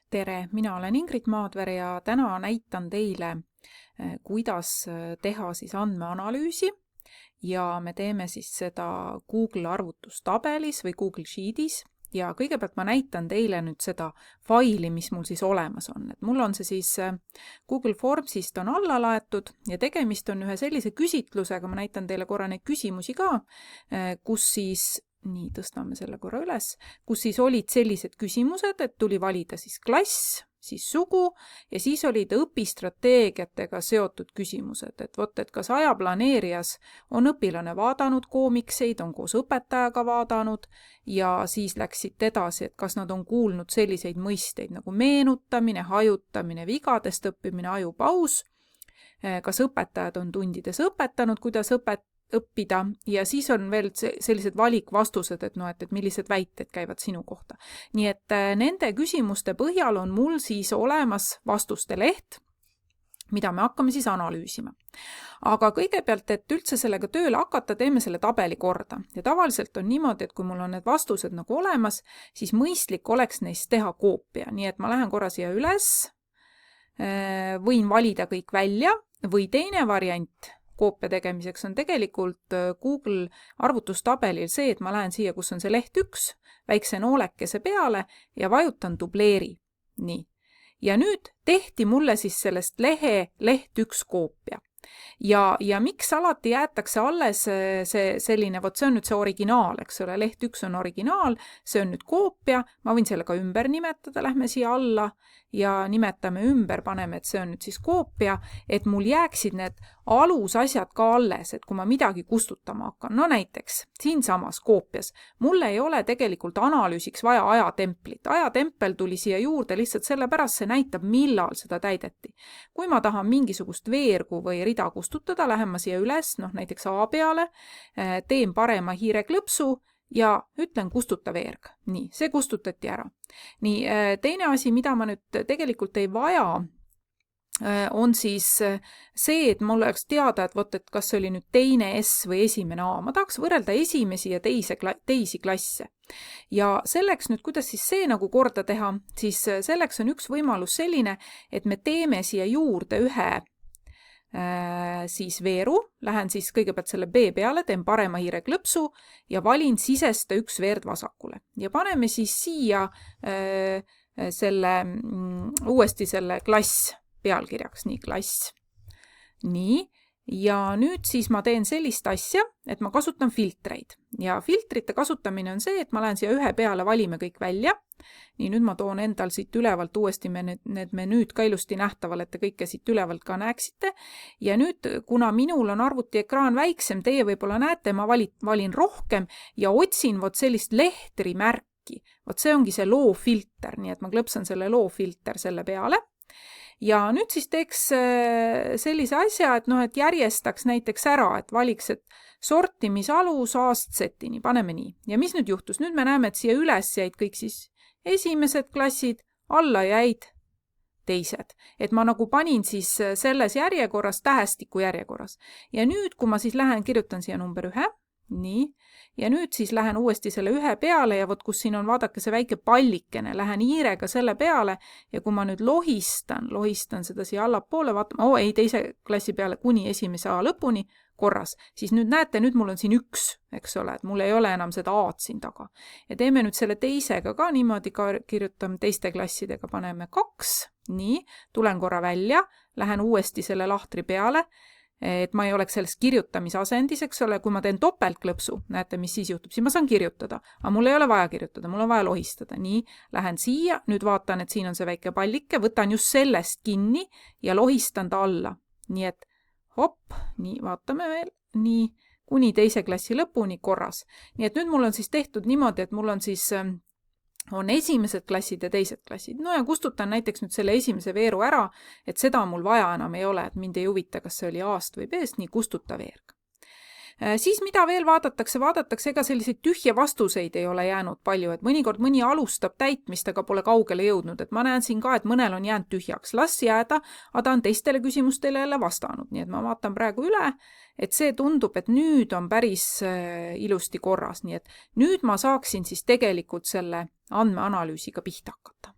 Tere, mina olen Ingrid Maadvere ja täna näitan teile, kuidas teha siis andmeanalüüsi ja me teeme siis seda Google arvutustabelis või Google Sheetis ja kõigepealt ma näitan teile nüüd seda faili, mis mul siis olemas on. Et mul on see siis Google Formsist on alla laetud ja tegemist on ühe sellise küsitlusega, ma näitan teile korra neid küsimusi ka, kus siis nii, tõstame selle korra üles, kus siis olid sellised küsimused, et tuli valida siis klass, siis sugu ja siis olid õpistrateegiatega seotud küsimused, et kas ajaplaneerijas on õpilane vaadanud koomikseid, on koos õpetajaga vaadanud ja siis läksid edasi, et kas nad on kuulnud selliseid mõisteid nagu meenutamine, hajutamine, vigadest õppimine, ajupaus, kas õpetajad on tundides õpetanud, kuidas õppida ja siis on veel sellised valikvastused, et millised väited käivad sinu kohta. Nii et nende küsimuste põhjal on mul siis olemas vastuste leht, mida me hakkame siis analüüsima. Aga kõigepealt, et üldse sellega tööle hakata, teeme selle tabeli korda. Ja tavaliselt on niimoodi, et kui mul on need vastused nagu olemas, siis mõistlik oleks neist teha koopia. Nii et ma lähen korra siia üles, võin valida kõik välja või teine variant koopia tegemiseks on tegelikult Google arvutustabelil see, et ma lähen siia, kus on see leht 1, väikse noolekese peale ja vajutan dubleeri. Nii. Ja nüüd tehti mulle siis sellest leht 1 koopia. Ja miks alati jäetakse alles see selline, see on nüüd see originaal, eks ole, leht 1 on originaal, see on nüüd koopia, ma võin selle ka ümber nimetada, lähme siia alla ja nimetame ümber, paneme, et see on nüüd siis koopia, et mul jääksid need alusasjad ka alles, et kui ma midagi kustutama hakkan, no näiteks siinsamas koopias, mul ei ole tegelikult analüüsiks vaja ajatemplit. Ajatempel tuli siia juurde lihtsalt sellepärast, see näitab, millal seda täideti. Kui ma tahan mingisugust veergu või rida kustutada, lähen ma siia üles, näiteks A peale, teen parema hiireklõpsu ja ütlen kustuta veerg. Nii, see kustutati ära. Nii, teine asi, mida ma nüüd tegelikult ei vaja, on siis see, et mul oleks teada, et kas see oli nüüd teine S või esimene A. Ma tahaks võrrelda esimesi ja teisi klasse. Ja selleks nüüd, kuidas siis see nagu korda teha, siis selleks on üks võimalus selline, et me teeme siia juurde ühe siis veeru, lähen siis kõigepealt selle B peale, teen parema hiireklõpsu ja valin sisesta 1 veerd vasakule. Ja paneme siis siia uuesti selle klass pealkirjaks, nii klass. Nii, ja nüüd siis ma teen sellist asja, et ma kasutan filtreid. Ja filtrite kasutamine on see, et ma lähen siia ühe peale, valime kõik välja. Nii, nüüd ma toon endal siit ülevalt uuesti need menüüd ka ilusti nähtaval, et te kõike siit ülevalt ka näeksite. Ja nüüd, kuna minul on arvutiekraan väiksem, teie võib-olla näete, ma valin rohkem ja otsin sellist lehtrimärki. See ongi see loofilter, nii et ma klõpsan selle loofilter selle peale. Ja nüüd siis teeks sellise asja, et järjestaks näiteks ära, et valiks, et sortimisalus A-setini, paneme nii. Ja mis nüüd juhtus? Nüüd me näeme, et siia üles jäid kõik siis esimesed klassid, alla jäid teised. Et ma nagu panin siis selles järjekorras, tähestiku järjekorras. Ja nüüd, kui ma siis lähen, kirjutan siia number 1, nii, ja nüüd siis lähen uuesti selle 1 peale ja kus siin on, vaadake see väike pallikene, lähen hiirega selle peale ja kui ma nüüd lohistan seda siia allapoole, vaatame, teise klassi peale kuni esimese A lõpuni korras, siis nüüd näete, nüüd mul on siin 1, eks ole, et mul ei ole enam seda A-d siin taga. Ja teeme nüüd selle teisega ka niimoodi, kirjutame teiste klassidega, paneme 2, nii, tulen korra välja, lähen uuesti selle lahtri peale, et ma ei oleks selles kirjutamisasendis, eks ole, kui ma teen topeltklõpsu, näete, mis siis juhtub, siis ma saan kirjutada, aga mul ei ole vaja kirjutada, mul on vaja lohistada, nii, lähen siia, nüüd vaatan, et siin on see väike pallike, võtan just sellest kinni ja lohistan ta alla, nii et hopp, nii, vaatame veel, nii, kuni teise klassi lõpuni korras, nii et nüüd mul on siis tehtud niimoodi, et mul on siis on esimesed klassid ja teised klassid. No ja kustutan näiteks nüüd selle esimese veeru ära, et seda mul vaja enam ei ole, et mind ei huvita, kas see oli A-st või B-st, nii kustuta veerg. Siis mida veel vaadatakse, ega selliseid tühje vastuseid ei ole jäänud palju, et mõnikord mõni alustab täitmist, aga pole kaugele jõudnud, et ma näen siin ka, et mõnel on jäänud tühjaks, las jääda, aga ta on teistele küsimustele jälle vastanud, nii et ma vaatan praegu üle, et see tundub, et nüüd on päris ilusti korras, nii et nüüd ma saaksin siis tegelikult selle andmeanalüüsiga pihta hakata.